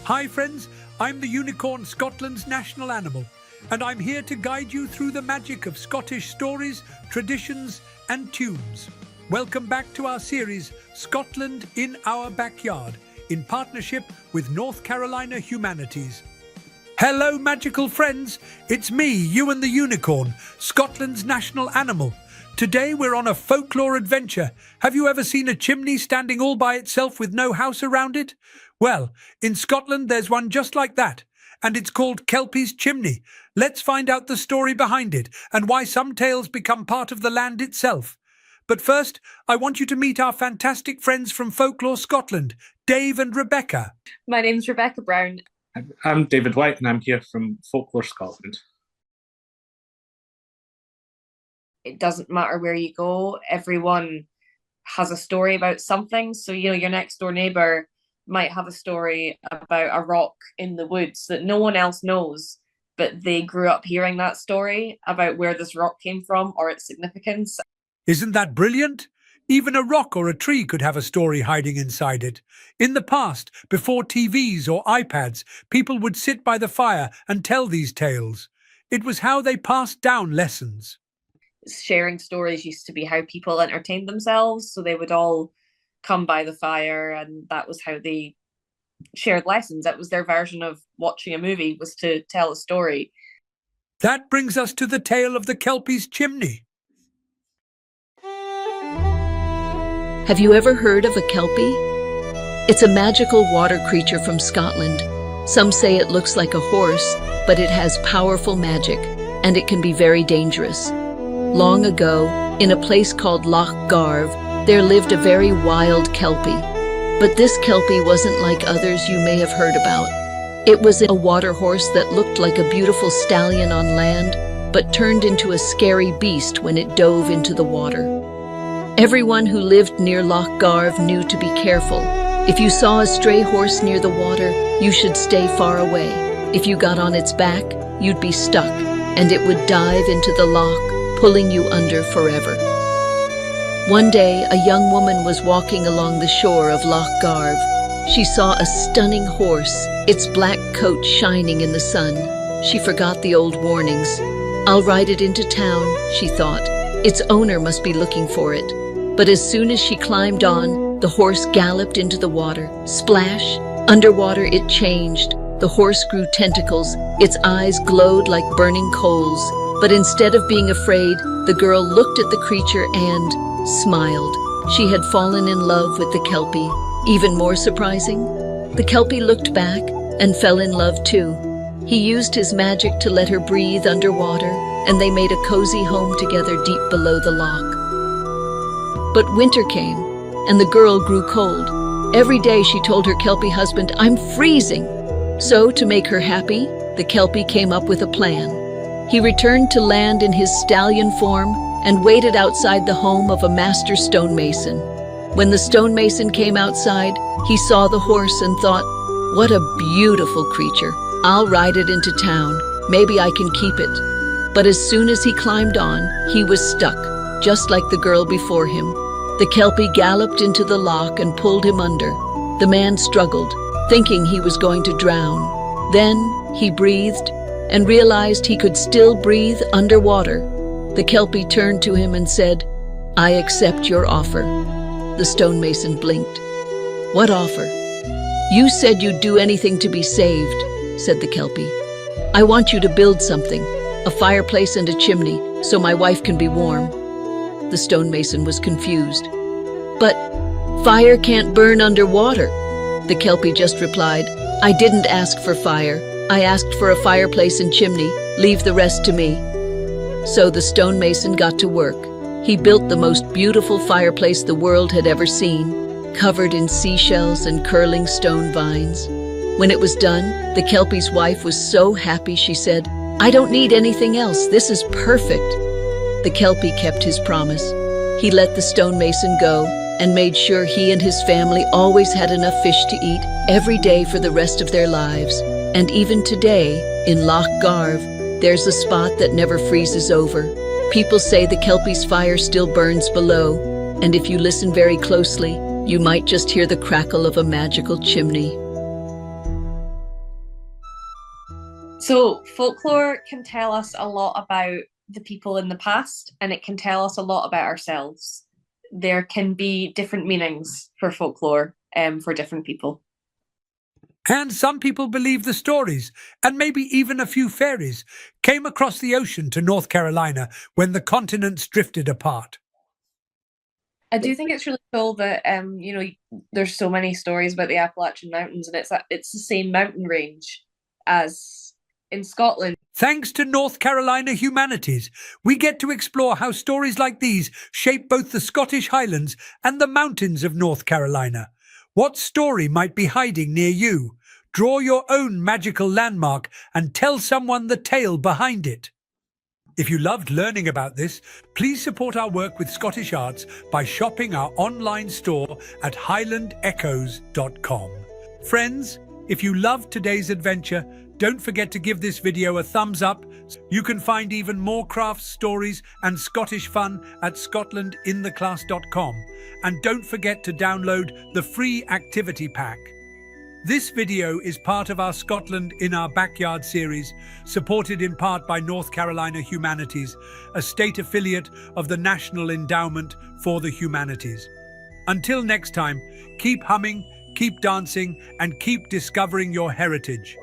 Hi friends, I'm the unicorn, Scotland's national animal, and I'm here to guide you through the magic of Scottish stories, traditions and tunes. Welcome back to our series, Scotland in Our Backyard, in partnership with North Carolina Humanities. Hello magical friends, it's me, Ewan the Unicorn, Scotland's national animal. Today we're on a folklore adventure. Have you ever seen a chimney standing all by itself with no house around it? Well, in Scotland there's one just like that, and it's called Kelpie's Chimney. Let's find out the story behind it and why some tales become part of the land itself. But first, I want you to meet our fantastic friends from Folklore Scotland, Dave and Rebecca. My name's Rebecca Brown. I'm David White and I'm here from Folklore Scotland. It doesn't matter where you go, everyone has a story about something. So, your next door neighbour might have a story about a rock in the woods that no one else knows, but they grew up hearing that story about where this rock came from or its significance. Isn't that brilliant? Even a rock or a tree could have a story hiding inside it. In the past, before TVs or iPads, people would sit by the fire and tell these tales. It was how they passed down lessons. Sharing stories used to be how people entertained themselves, so they would all come by the fire and that was how they shared lessons. That was their version of watching a movie, was to tell a story. That brings us to the tale of the Kelpie's Chimney. Have you ever heard of a Kelpie? It's a magical water creature from Scotland. Some say it looks like a horse, but it has powerful magic, and it can be very dangerous. Long ago, in a place called Loch there lived a very wild Kelpie. But this Kelpie wasn't like others you may have heard about. It was a water horse that looked like a beautiful stallion on land, but turned into a scary beast when it dove into the water. Everyone who lived near Loch knew to be careful. If you saw a stray horse near the water, you should stay far away. If you got on its back, you'd be stuck, and it would dive into the loch, pulling you under forever. One day, a young woman was walking along the shore of Loch She saw a stunning horse, its black coat shining in the sun. She forgot the old warnings. I'll ride it into town, she thought. Its owner must be looking for it. But as soon as she climbed on, the horse galloped into the water. Splash! Underwater it changed. The horse grew tentacles. Its eyes glowed like burning coals. But instead of being afraid, the girl looked at the creature and smiled. She had fallen in love with the Kelpie. Even more surprising, the Kelpie looked back and fell in love too. He used his magic to let her breathe underwater, and they made a cozy home together deep below the loch. But winter came, and the girl grew cold. Every day she told her Kelpie husband, "I'm freezing." So, to make her happy, the Kelpie came up with a plan. He returned to land in his stallion form and waited outside the home of a master stonemason. When the stonemason came outside, he saw the horse and thought, "What a beautiful creature. I'll ride it into town. Maybe I can keep it." But as soon as he climbed on, he was stuck, just like the girl before him. The Kelpie galloped into the loch and pulled him under. The man struggled, thinking he was going to drown. Then he breathed and realized he could still breathe underwater. The Kelpie turned to him and said, "I accept your offer." The stonemason blinked. "What offer?" "You said you'd do anything to be saved," said the Kelpie. "I want you to build something, a fireplace and a chimney, so my wife can be warm." The stonemason was confused. "But fire can't burn underwater." The Kelpie just replied, "I didn't ask for fire. I asked for a fireplace and chimney. Leave the rest to me." So the stonemason got to work. He built the most beautiful fireplace the world had ever seen, covered in seashells and curling stone vines. When it was done, the Kelpie's wife was so happy she said, "I don't need anything else. This is perfect." The Kelpie kept his promise. He let the stonemason go and made sure he and his family always had enough fish to eat every day for the rest of their lives. And even today, in Loch there's a spot that never freezes over. People say the Kelpie's fire still burns below, and if you listen very closely, you might just hear the crackle of a magical chimney. So folklore can tell us a lot about the people in the past, and it can tell us a lot about ourselves. There can be different meanings for folklore for different people. And some people believe the stories, and maybe even a few fairies, came across the ocean to North Carolina when the continents drifted apart. I do think it's really cool that there's so many stories about the Appalachian Mountains, and it's the same mountain range as in Scotland. Thanks to North Carolina Humanities, we get to explore how stories like these shape both the Scottish Highlands and the mountains of North Carolina. What story might be hiding near you? Draw your own magical landmark and tell someone the tale behind it. If you loved learning about this, please support our work with Scottish Arts by shopping our online store at highlandechoes.com. Friends, if you loved today's adventure, don't forget to give this video a thumbs up. You can find even more crafts, stories and Scottish fun at scotlandintheclass.com. And don't forget to download the free activity pack. This video is part of our Scotland in Our Backyard series, supported in part by North Carolina Humanities, a state affiliate of the National Endowment for the Humanities. Until next time, keep humming, keep dancing, and keep discovering your heritage.